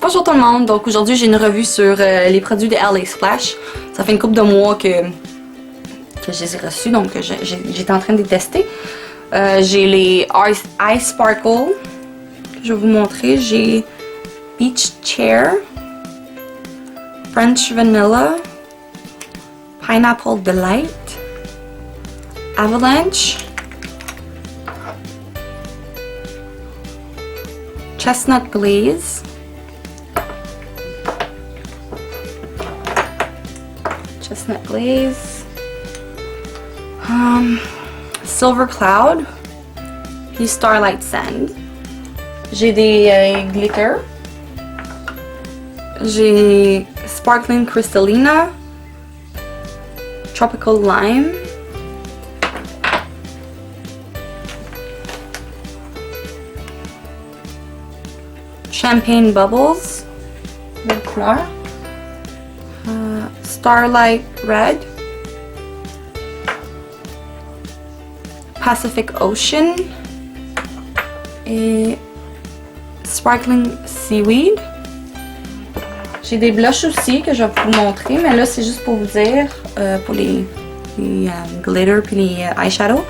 Bonjour tout le monde, donc aujourd'hui j'ai une revue sur les produits de LA Splash. Ça fait une couple de mois que je les ai reçus, donc j'étais en train de les tester. J'ai les Ice Sparkle, que je vais vous montrer. J'ai Beach Chair, French Vanilla, Pineapple Delight, Avalanche, Chestnut Glaze, Silver Cloud, puis Starlight Sand. J'ai des glitter. J'ai Sparkling Crystallina, Tropical Lime, Champagne Bubbles, belle couleur, Starlight Red, Pacific Ocean et Sparkling Seaweed. J'ai des blushs aussi que je vais vous montrer, mais là c'est juste pour vous dire, pour les glitter puis les eyeshadow.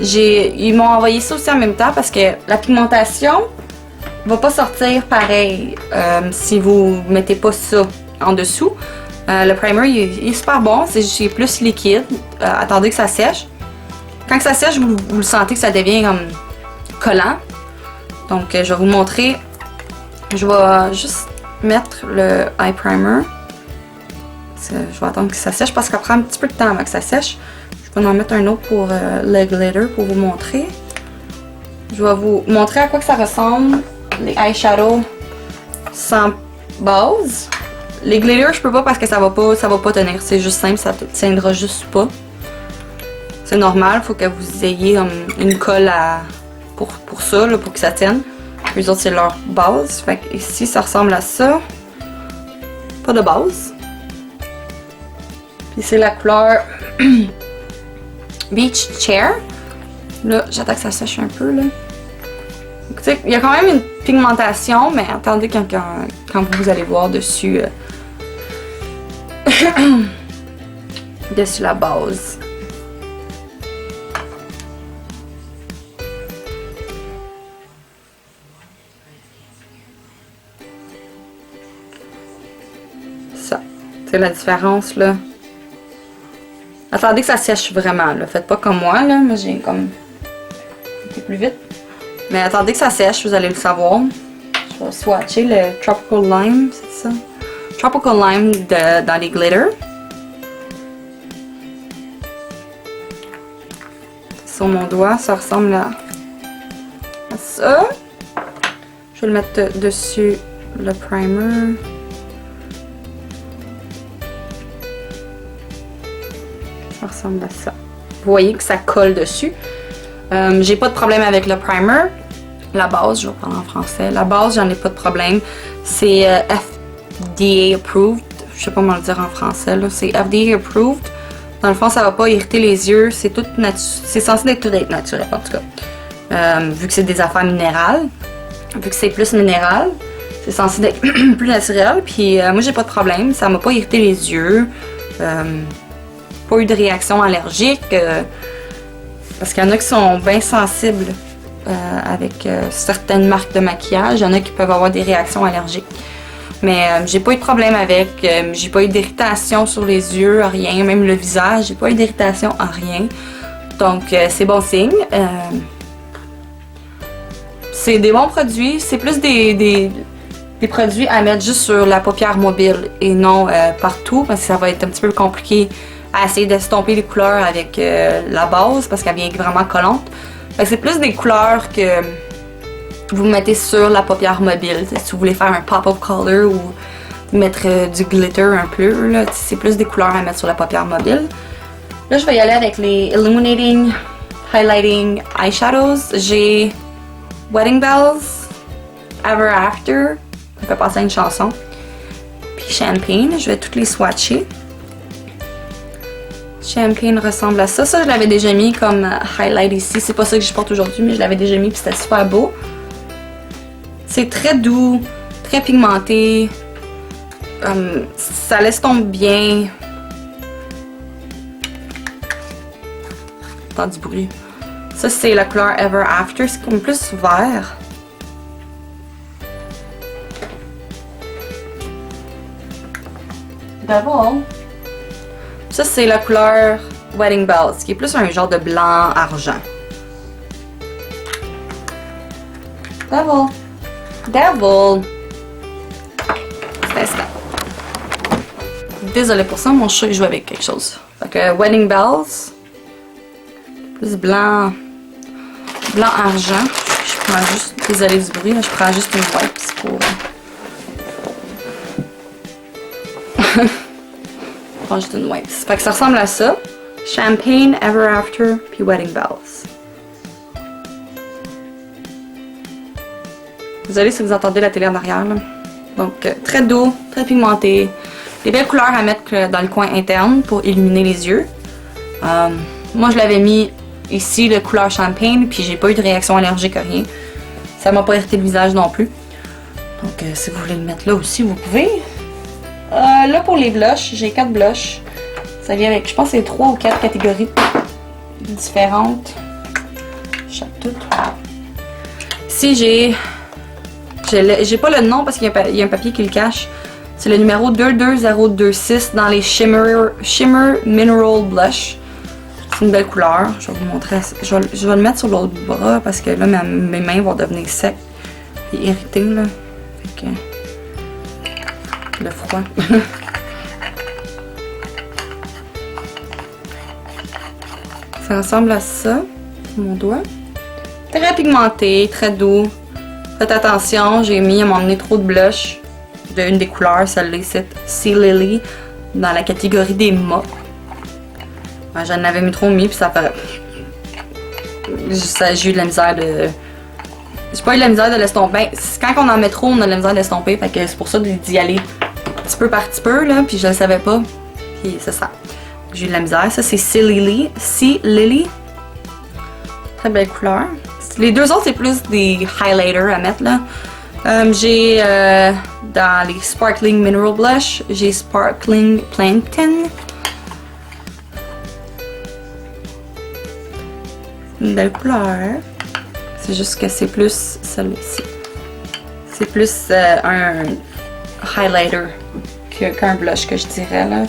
Ils m'ont envoyé ça aussi en même temps parce que la pigmentation va pas sortir pareil si vous mettez pas ça en dessous. Le primer il est super bon, c'est plus liquide. Attendez que ça sèche. Quand ça sèche, vous le sentez que ça devient comme collant. Donc je vais vous montrer. Je vais juste mettre le eye primer. Je vais attendre que ça sèche parce qu'elle prend un petit peu de temps avant que ça sèche. Je vais en mettre un autre pour le glitter pour vous montrer. Je vais vous montrer à quoi que ça ressemble les eyeshadows sans base. Les glitters je peux pas parce que ça va pas tenir. C'est juste simple, ça tiendra juste pas. C'est normal, faut que vous ayez une colle pour ça, là, pour que ça tienne. Les autres c'est leur base. Fait que ici ça ressemble à ça. Pas de base. Puis c'est la couleur Beach Chair. Là, j'attends que ça sèche un peu là. Il y a quand même une pigmentation, mais attendez quand vous allez voir dessus dessus la base. Ça, c'est la différence là. Attendez que ça sèche vraiment là. Faites pas comme moi là, moi j'ai comme été plus vite. Mais attendez que ça sèche, vous allez le savoir. Je vais swatcher le Tropical Lime, c'est ça? Tropical Lime dans les glitters. Sur mon doigt, ça ressemble à ça. Je vais le mettre dessus le primer. Ça ressemble à ça. Vous voyez que ça colle dessus. J'ai pas de problème avec le primer. La base, je vais parler en français. La base, j'en ai pas de problème. C'est FDA approved. Je sais pas comment le dire en français. C'est FDA approved. Dans le fond, ça va pas irriter les yeux. C'est tout c'est censé tout être naturel en tout cas. Vu que c'est des affaires minérales. Vu que c'est plus minéral. C'est censé être plus naturel. Puis moi, j'ai pas de problème. Ça m'a pas irrité les yeux. Pas eu de réaction allergique. Parce qu'il y en a qui sont bien sensibles avec certaines marques de maquillage. Il y en a qui peuvent avoir des réactions allergiques. Mais j'ai pas eu de problème avec. J'ai pas eu d'irritation sur les yeux, rien. Même le visage, j'ai pas eu d'irritation en rien. Donc c'est bon signe. C'est des bons produits. C'est plus des produits à mettre juste sur la paupière mobile et non partout. Parce que ça va être un petit peu compliqué à essayer d'estomper les couleurs avec la base parce qu'elle vient vraiment collante. C'est plus des couleurs que vous mettez sur la paupière mobile. Si vous voulez faire un pop of color ou mettre du glitter un peu, c'est plus des couleurs à mettre sur la paupière mobile. Là, je vais y aller avec les Illuminating Highlighting Eyeshadows. J'ai Wedding Bells, Ever After, on peut passer à une chanson, puis Champagne. Je vais toutes les swatcher. Champagne ressemble à ça. Ça, je l'avais déjà mis comme highlight ici. C'est pas ça que je porte aujourd'hui, mais je l'avais déjà mis puis c'était super beau. C'est très doux, Très pigmenté. Ça l'estompe bien. Entends du bruit. Ça, c'est la couleur Ever After. C'est comme plus vert. D'abord, ça, c'est la couleur Wedding Bells, qui est plus un genre de blanc argent. Devil. Devil. C'est instant. Désolée pour ça, mon chat il joue avec quelque chose. Fait que Wedding Bells. Plus blanc. Blanc argent. Je prends juste. Désolée du bruit, je prends juste une wipes pour. Je prends juste une wipes. Fait que ça ressemble à ça. Champagne, Ever After, puis Wedding Bells. Désolée si vous entendez la télé en arrière. Là. Donc, très doux, très pigmenté. Des belles couleurs à mettre dans le coin interne pour illuminer les yeux. Moi, je l'avais mis ici, le couleur champagne, puis j'ai pas eu de réaction allergique à rien. Ça m'a pas irrité le visage non plus. Donc, si vous voulez le mettre là aussi, vous pouvez. Là, pour les blushs, j'ai 4 blushs. Ça vient avec, je pense, c'est 3 ou 4 catégories différentes. Chaque toute. Ici, j'ai pas le nom parce qu'il y a un papier qui le cache. C'est le numéro 22026 dans les Shimmer Mineral Blush. C'est une belle couleur. Je vais vous montrer. Je vais le mettre sur l'autre bras parce que là, mes mains vont devenir secs et irritées. Là. Fait que, le froid. Ça ressemble à ça, mon doigt. Très pigmenté, très doux. Faites attention, j'ai mis à un moment donné trop de blush de une des couleurs, celle-là, c'est Sea Lily, dans la catégorie des mâts. J'en avais mis trop puis ça fait. J'ai eu de la misère de. J'ai pas eu de la misère de l'estomper. Quand on en met trop, on a de la misère de l'estomper, fait que c'est pour ça d'y aller petit peu par petit peu, là, puis je le savais pas. Puis c'est ça. J'ai eu de la misère. Ça, c'est Sea Lily. Sea Lily. Très belle couleur. Les deux autres, c'est plus des highlighters à mettre, là. J'ai dans les Sparkling Mineral Blush, j'ai Sparkling Plankton. Une belle couleur. C'est juste que c'est plus celle-ci. C'est plus un highlighter qu'un blush, que je dirais, là.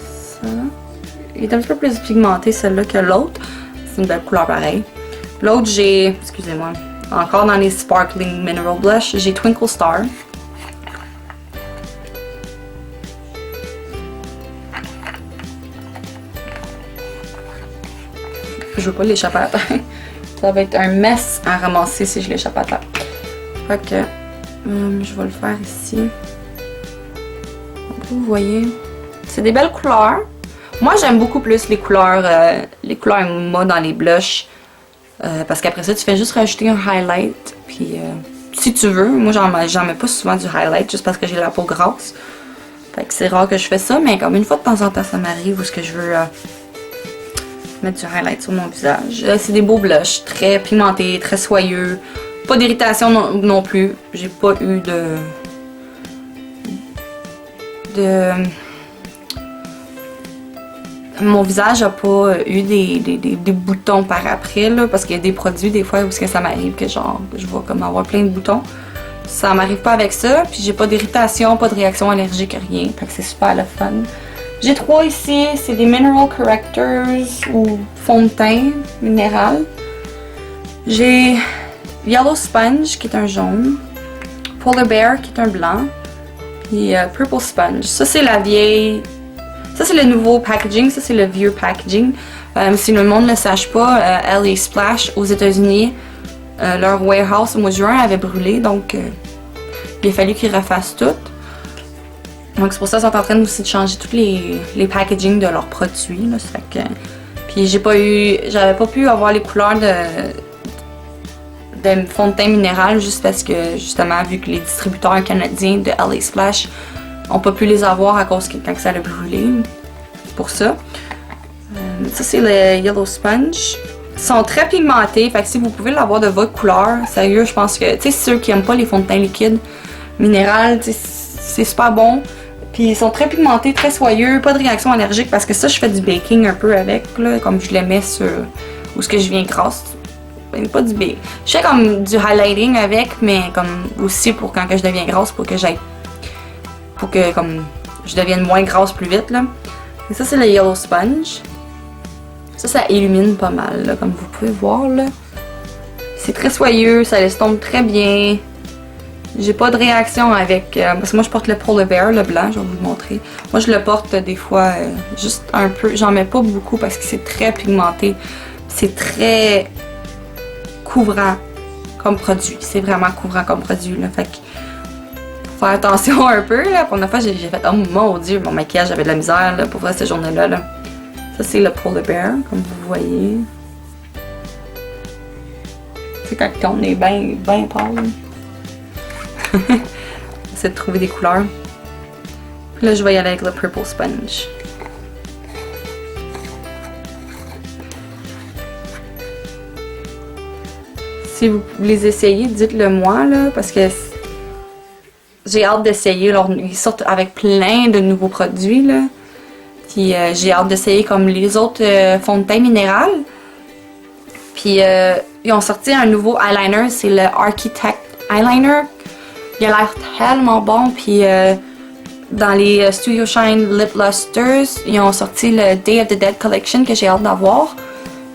Ça. Il est un petit peu plus pigmenté, celle-là, que l'autre. C'est une belle couleur pareil. L'autre, j'ai, excusez-moi, encore dans les Sparkling Mineral Blush, j'ai Twinkle Star. Je veux pas l'échapper à terre. Ça va être un mess à ramasser si je l'échappe à terre. Fait que, je vais le faire ici. Vous voyez, c'est des belles couleurs. Moi, j'aime beaucoup plus les couleurs mat dans les blushs. Parce qu'après ça, tu fais juste rajouter un highlight. Puis, si tu veux, moi, j'en mets pas souvent du highlight juste parce que j'ai la peau grasse. Fait que c'est rare que je fais ça, mais comme une fois de temps en temps, ça m'arrive où ce que je veux mettre du highlight sur mon visage. C'est des beaux blushs, très pigmentés, très soyeux. Pas d'irritation non plus. J'ai pas eu mon visage n'a pas eu des boutons par après, là, parce qu'il y a des produits des fois où ça m'arrive que genre je vais comme avoir plein de boutons. Ça m'arrive pas avec ça, puis j'ai pas d'irritation, pas de réaction allergique, rien. Fait que c'est super le fun. J'ai 3 ici, c'est des Mineral Correctors ou fond de teint minéral. J'ai Yellow Sponge qui est un jaune, Polar Bear qui est un blanc, puis Purple Sponge. Ça c'est la vieille. Ça, c'est le nouveau packaging. Ça, c'est le vieux packaging. Si le monde ne le sache pas, LA Splash, aux États-Unis, leur warehouse au mois de juin avait brûlé. Donc, il a fallu qu'ils refassent tout. Donc, c'est pour ça qu'ils sont en train aussi de changer tous les packaging de leurs produits. Là, ça fait que, puis, j'avais pas pu avoir les couleurs de fond de teint minéral juste parce que, justement, vu que les distributeurs canadiens de LA Splash on peut plus les avoir à cause que quand ça a brûlé. Pour ça. Ça, c'est le Yellow Sponge. sont très pigmentés, fait que si vous pouvez l'avoir de votre couleur, sérieux, je pense que, tu sais, ceux qui aiment pas les fonds de teint liquides, minéral, tu sais, c'est super bon. Puis ils sont très pigmentés, très soyeux, pas de réaction allergique parce que ça, je fais du baking un peu avec, là, comme je le mets sur où ce que je viens grasse. Ben, pas du baking. Je fais comme du highlighting avec, mais comme aussi pour quand que je deviens grasse, pour que j'aille, pour que comme je devienne moins grasse plus vite, là. Et ça, c'est le Yellow Sponge. Ça illumine pas mal, là, comme vous pouvez voir, là. C'est très soyeux, ça l'estompe très bien. J'ai pas de réaction avec... parce que moi, je porte le Polar Bear, le blanc, je vais vous le montrer. Moi, je le porte des fois juste un peu. J'en mets pas beaucoup parce que c'est très pigmenté. C'est très couvrant comme produit. C'est vraiment couvrant comme produit, là. Fait que... faut faire attention un peu, là. Pour une fois, j'ai fait... Oh mon Dieu, mon maquillage, j'avais de la misère, là, pour faire cette journée-là, là. Ça, c'est le Polar Bear, comme vous voyez. C'est quand on est bien pâle. J'essaie de trouver des couleurs. Puis là, je vais y aller avec le Purple Sponge. Si vous les essayez, dites-le moi, là, parce que j'ai hâte d'essayer. Ils sortent avec plein de nouveaux produits, là. Puis j'ai hâte d'essayer comme les autres fonds de teint minéral. Puis ils ont sorti un nouveau eyeliner, c'est le Architect Eyeliner. Il a l'air tellement bon. Puis dans les Studio Shine Lip Lusters, ils ont sorti le Day of the Dead Collection que j'ai hâte d'avoir.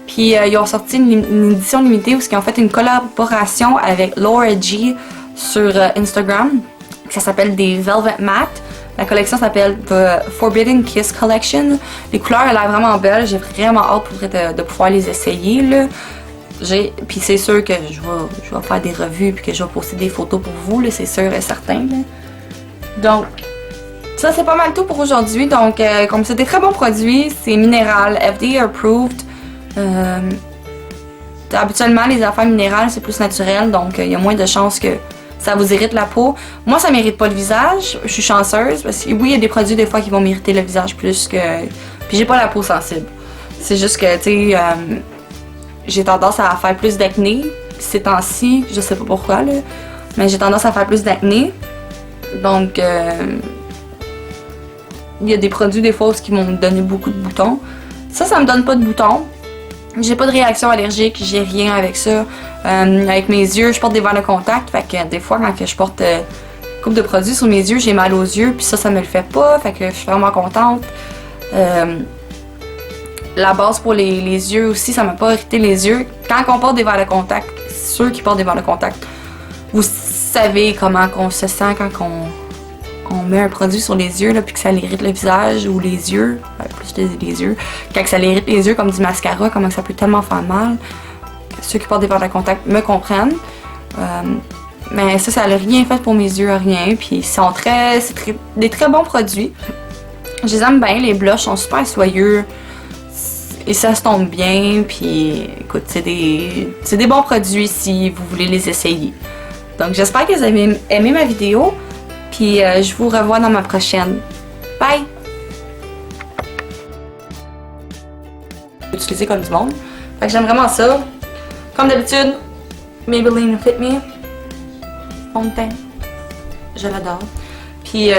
Puis ils ont sorti une édition limitée où ils ont fait une collaboration avec Laura G sur Instagram. Ça s'appelle des Velvet Matte. La collection s'appelle The Forbidden Kiss Collection. Les couleurs, elles ont l'air vraiment belles. J'ai vraiment hâte pour de pouvoir les essayer, là. Puis c'est sûr que je vais faire des revues puis que je vais poster des photos pour vous, c'est sûr et certain, là. Donc, ça c'est pas mal tout pour aujourd'hui. Donc, comme c'est des très bons produits, c'est minéral, FDA approved. Habituellement, les affaires minérales, c'est plus naturel, donc il y a moins de chances que ça vous irrite la peau. Moi, ça m'irrite pas le visage. Je suis chanceuse parce que oui, il y a des produits des fois qui vont m'irriter le visage plus que... Puis j'ai pas la peau sensible. C'est juste que, tu sais, j'ai tendance à faire plus d'acné ces temps-ci. Je sais pas pourquoi, là. Mais j'ai tendance à faire plus d'acné. Donc, il y a des produits des fois qui vont me donner beaucoup de boutons. Ça me donne pas de boutons. J'ai pas de réaction allergique, j'ai rien avec ça. Avec mes yeux, je porte des verres de contact. Fait que des fois, quand je porte une couple de produits sur mes yeux, j'ai mal aux yeux. Puis ça me le fait pas. Fait que je suis vraiment contente. La base pour les yeux aussi, ça m'a pas irrité les yeux. Quand on porte des verres de contact, ceux qui portent des verres de contact, vous savez comment on se sent quand on met un produit sur les yeux, là, puis que ça l'irrite le visage ou les yeux, plus les yeux, quand ça l'irrite les yeux comme du mascara, comment ça peut tellement faire mal. Ceux qui portent des verres de contact me comprennent. Mais ça n'a rien fait pour mes yeux, rien. Puis c'est des très bons produits. Je les aime bien, les blushs sont super soyeux. Et ça se tombe bien, puis écoute, c'est des bons produits si vous voulez les essayer. Donc j'espère que vous avez aimé ma vidéo. Puis je vous revois dans ma prochaine. Bye! Utiliser comme du monde. Fait que j'aime vraiment ça. Comme d'habitude, Maybelline Fit Me. Fond de teint. Je l'adore. Puis